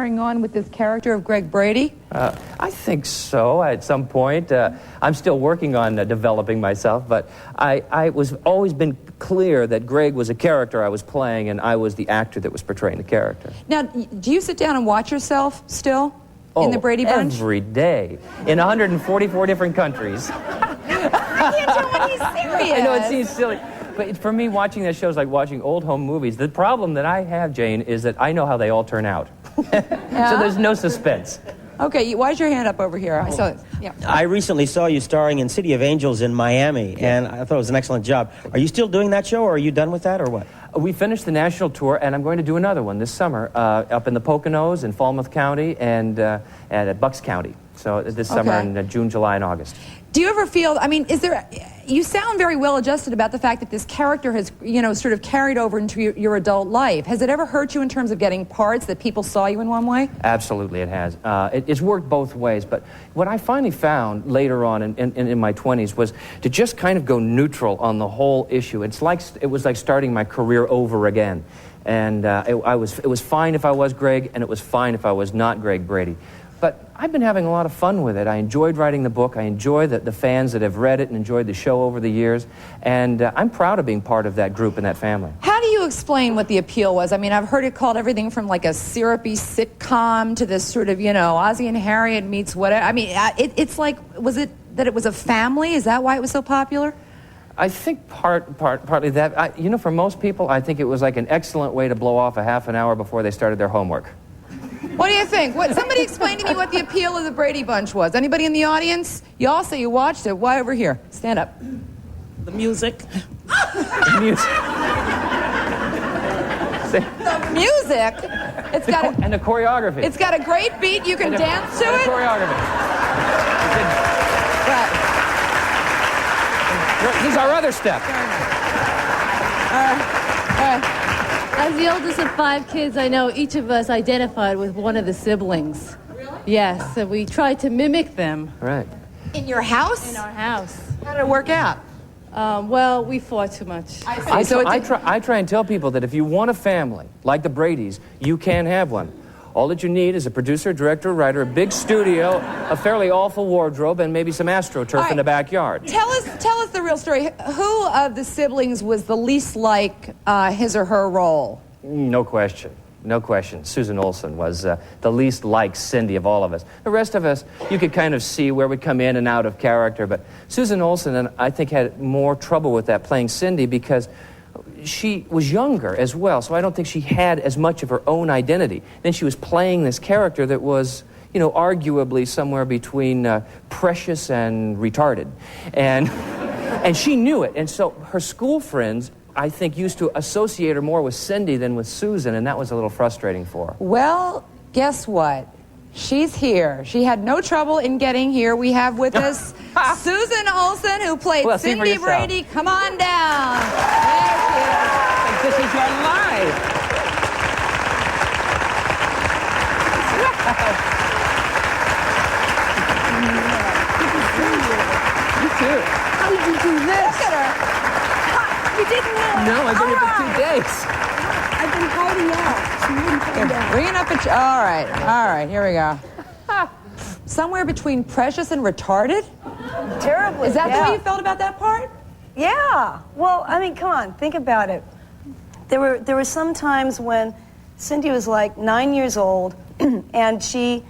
carrying on with this character of Greg Brady? I think so, at some point. I'm still working on developing myself, but I was always been clear that Greg was a character I was playing, and I was the actor that was portraying the character. Now, do you sit down and watch yourself still in the Brady Bunch? Every day, in 144 different countries. I can't tell when he's serious. I know it seems silly. But for me, watching that show is like watching old home movies. The problem that I have, Jane, is that I know how they all turn out. Yeah? So there's no suspense. Okay, why's your hand up over here? I saw it. Yeah. I recently saw you starring in City of Angels in Miami, and I thought it was an excellent job. Are you still doing that show, or are you done with that, or what? We finished the national tour, and I'm going to do another one this summer up in the Poconos, in Falmouth County, and at Bucks County. So this summer in June, July, and August. Do you ever feel, I mean, you sound very well adjusted about the fact that this character has, sort of carried over into your adult life. Has it ever hurt you in terms of getting parts that people saw you in one way? Absolutely, it has. It's worked both ways, but what I finally found later on in my 20s was to just kind of go neutral on the whole issue. It was like starting my career over again. And it was fine if I was Greg, and it was fine if I was not Greg Brady. But I've been having a lot of fun with it. I enjoyed writing the book. I enjoy the fans that have read it and enjoyed the show over the years. And I'm proud of being part of that group and that family. How do you explain what the appeal was? I mean, I've heard it called everything from like a syrupy sitcom to this sort of, Ozzie and Harriet meets whatever. I mean, it's like, was it that it was a family? Is that why it was so popular? I think partly that. For most people, I think it was like an excellent way to blow off a half an hour before they started their homework. What do you think? Somebody explain to me what the appeal of the Brady Bunch was. Anybody in the audience? You all say you watched it. Why over here? Stand up. The music. The music. The music? It's got and the choreography. It's got a great beat. You can dance to it. The choreography. These are other steps. As the oldest of 5 kids, I know each of us identified with one of the siblings. Really? Yes, and we tried to mimic them. Right. In your house? In our house. How did it work out? Well, we fought too much. I try and tell people that if you want a family like the Bradys, you can have one. All that you need is a producer, director, writer, a big studio, a fairly awful wardrobe, and maybe some AstroTurf in the backyard. Tell us the real story. Who of the siblings was the least like his or her role? No question. No question. Susan Olsen was the least like Cindy of all of us. The rest of us, you could kind of see where we'd come in and out of character, but Susan Olsen, I think, had more trouble with that playing Cindy because she was younger as well, so I don't think she had as much of her own identity. Then she was playing this character that was, arguably somewhere between precious and retarded. And she knew it, and so her school friends, I think, used to associate her more with Cindy than with Susan, and that was a little frustrating for her. Well, guess what? She's here. She had no trouble in getting here. We have with us Susan Olsen, who played Cindy Brady. Come on down. There she is. This is your life. You too. How did you do this? Look at her. You didn't know. No, I've been here for 2 days. I've been hiding out. She wouldn't come down. Bringing up all right, here we go. Somewhere between precious and retarded? Terribly. Is that the way you felt about that part? Yeah. Well, I mean, come on, think about it. There were some times when Cindy was like 9 years old, and she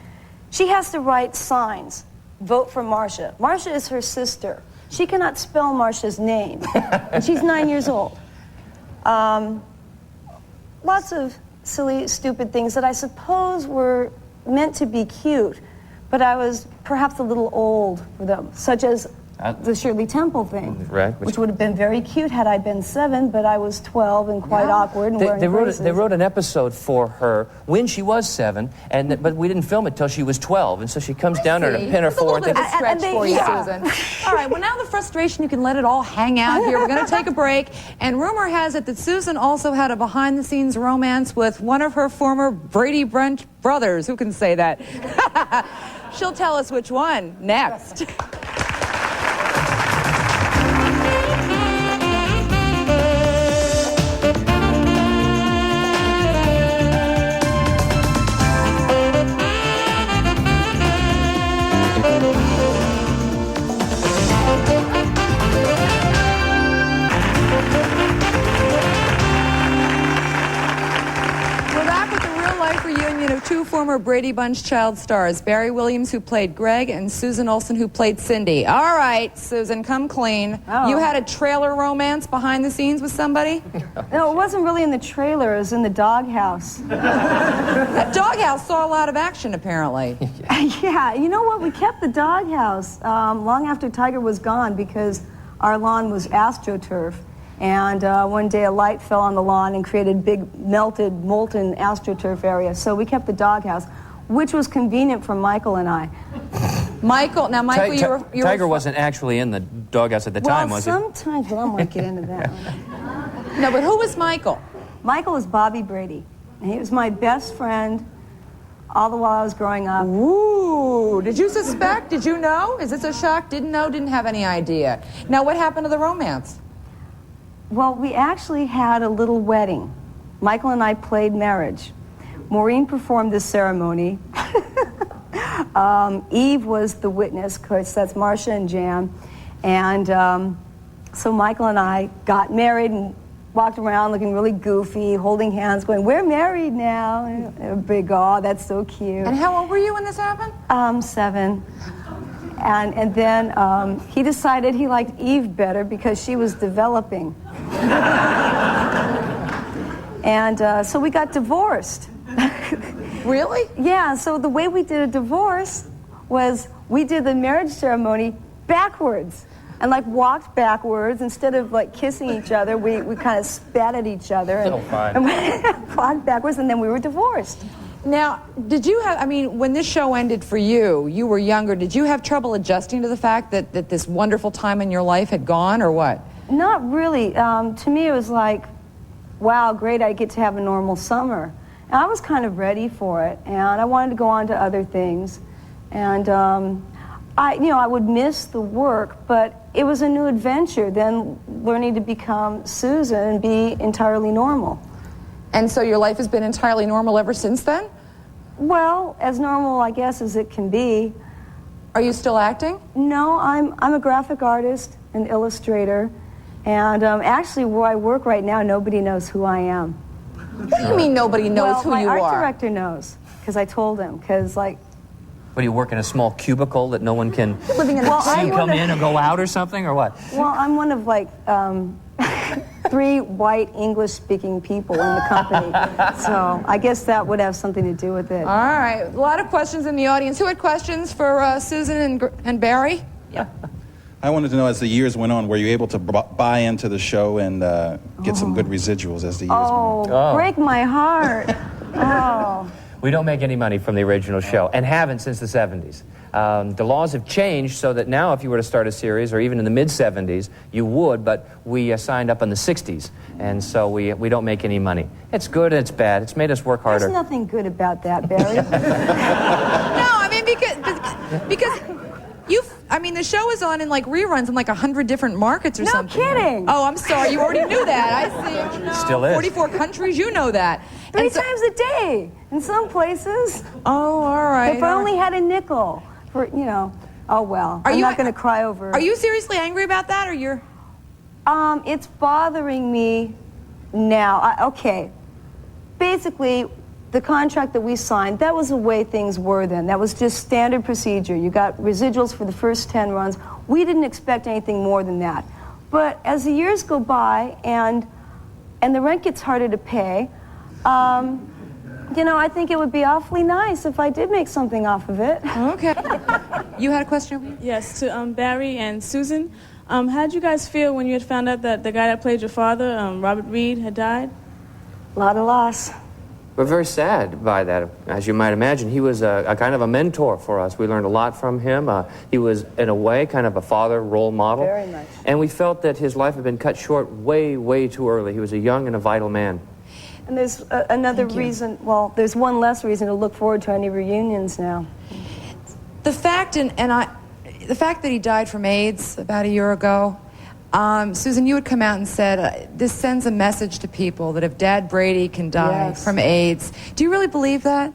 has to write signs. Vote for Marcia. Marcia is her sister. She cannot spell Marcia's name, and she's 9 years old. Lots of silly, stupid things that I suppose were meant to be cute, but I was perhaps a little old for them, such as the Shirley Temple thing, right, which would have been very cute had I been 7, but I was 12 and quite awkward and wearing braces. They wrote an episode for her when she was 7, but we didn't film it till she was 12, and so she comes down there to pin her forward. It's a stretch for you, Susan. All right, well, now the frustration, you can let it all hang out here. We're going to take a break, and rumor has it that Susan also had a behind-the-scenes romance with one of her former Brady Bunch brothers. Who can say that? She'll tell us which one next. have two former Brady Bunch child stars, Barry Williams, who played Greg, and Susan Olsen, who played Cindy. All right, Susan, come clean. Oh. You had a trailer romance behind the scenes with somebody? No, it wasn't really in the trailer. It was in the doghouse. That doghouse saw a lot of action, apparently. Yeah, you know what? We kept the doghouse long after Tiger was gone because our lawn was AstroTurf. And one day a light fell on the lawn and created big melted, molten AstroTurf area. So we kept the doghouse, which was convenient for Michael and I. Michael, now Michael, you were Tiger wasn't actually in the doghouse at the time, was he? Well, sometimes, well, I might get into that. No, but who was Michael? Michael is Bobby Brady. And he was my best friend all the while I was growing up. Ooh, did you suspect? Did you know? Is this a shock? Didn't know, didn't have any idea. Now, what happened to the romance? Well, we actually had a little wedding. Michael and I played marriage. Maureen performed the ceremony. Eve was the witness, of course, that's Marcia and Jan. And so Michael and I got married and walked around looking really goofy, holding hands, going, "We're married now." And a big, oh, that's so cute. And how old were you when this happened? 7. And then he decided he liked Eve better because she was developing. And so we got divorced. Really? Yeah, so the way we did a divorce was we did the marriage ceremony backwards. And like walked backwards. Instead of like kissing each other, we kind of spat at each other. And we walked backwards, and then we were divorced. Now, did you have, I mean, when this show ended for you, you were younger, did you have trouble adjusting to the fact that this wonderful time in your life had gone, or what? Not really. To me, it was like, wow, great, I get to have a normal summer. And I was kind of ready for it, and I wanted to go on to other things. And I would miss the work, but it was a new adventure, then learning to become Susan and be entirely normal. And so your life has been entirely normal ever since then? Well, as normal, I guess, as it can be. Are you still acting? No, I'm a graphic artist, an illustrator, and actually where I work right now, nobody knows who I am. What do you mean nobody knows who you my are? art director knows, because I told him, because like... What, do you work in a small cubicle that no one can Living in a see you come in or go out or something, or what? Well, I'm one of like 3 white English-speaking people in the company, so I guess that would have something to do with it. All right, a lot of questions in the audience. Who had questions for Susan and Barry? Yeah. I wanted to know, as the years went on, were you able to buy into the show and get some good residuals as the years went on? Oh. Break my heart. Oh. We don't make any money from the original show, and haven't since the 70s. The laws have changed so that now if you were to start a series, or even in the mid-70s, you would, but we signed up in the 60s, and so we don't make any money. It's good and it's bad. It's made us work harder. There's nothing good about that, Barry. No, I mean, because the show is on in like reruns in like 100 different markets or something. No kidding. Oh, I'm sorry. You already knew that. I see. Oh, no. Still is. 44 countries, you know that. 3 times a day in some places. Oh, all right. If I only had a nickel for, oh well. I'm not going to cry over it. Are you seriously angry about that, or you're... It's bothering me now. Okay. Basically, the contract that we signed, that was the way things were then. That was just standard procedure. You got residuals for the first 10 runs. We didn't expect anything more than that. But as the years go by and the rent gets harder to pay, I think it would be awfully nice if I did make something off of it. Okay. You had a question over here? Yes, to Barry and Susan. How did you guys feel when you had found out that the guy that played your father, Robert Reed, had died? A lot of loss. We're very sad by that, as you might imagine. He was a kind of a mentor for us. We learned a lot from him. He was, in a way, kind of a father role model. Very much. And we felt that his life had been cut short way, way too early. He was a young and a vital man. And there's another reason, well, there's one less reason to look forward to any reunions now. The fact, the fact that he died from AIDS about a year ago, Susan, you had come out and said, this sends a message to people that if Dad Brady can die from AIDS. Do you really believe that?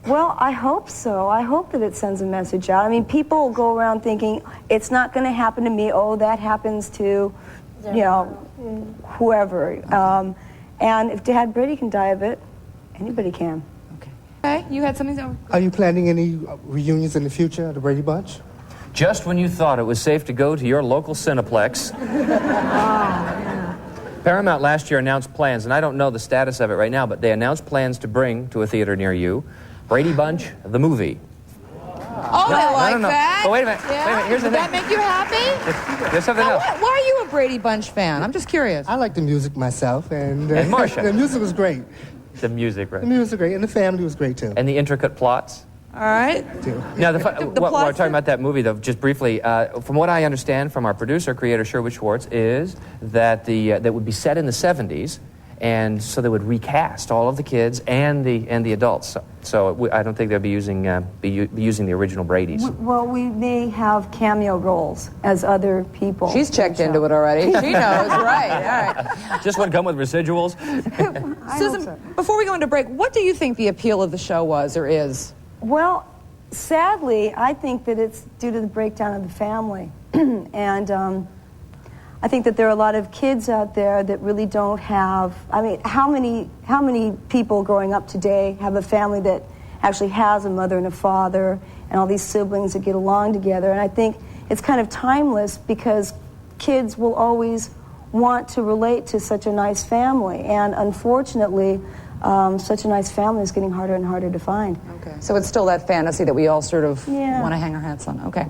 Well, I hope so. I hope that it sends a message out. I mean, people go around thinking, it's not going to happen to me. Oh, that happens to, whoever. And if Dad Brady can die of it, anybody can. Okay. Okay, you had something to... Are you planning any reunions in the future of the Brady Bunch? Just when you thought it was safe to go to your local Cineplex, Paramount last year announced plans, and I don't know the status of it right now, but they announced plans to bring to a theater near you Brady Bunch, the movie. Oh, I like that. But wait a minute. Yeah? Wait a minute. Here's the Did thing. that make you happy? There's something else. Why are you a Brady Bunch fan? I'm just curious. I like the music myself, and Marcia. the music was great. The music, right? The music was great, and the family was great too. And the intricate plots. All right. Now, what we're plots talking about that movie, though, just briefly, from what I understand from our producer, creator Sherwood Schwartz, is that that would be set in the 70s, and so they would recast all of the kids and the adults. So I don't think they'll be using the original Brady's. Well, we may have cameo roles as other people. She's checked into it already. She knows, right? All right. Just wouldn't come with residuals. Susan, before we go into break, what do you think the appeal of the show was or is? Well, sadly, I think that it's due to the breakdown of the family. And I think that there are a lot of kids out there that really don't have... I mean, how many people growing up today have a family that actually has a mother and a father and all these siblings that get along together? And I think it's kind of timeless because kids will always want to relate to such a nice family. And unfortunately... such a nice family is getting harder and harder to find. Okay. So it's still that fantasy that we all sort of Yeah. want to hang our hats on. Okay.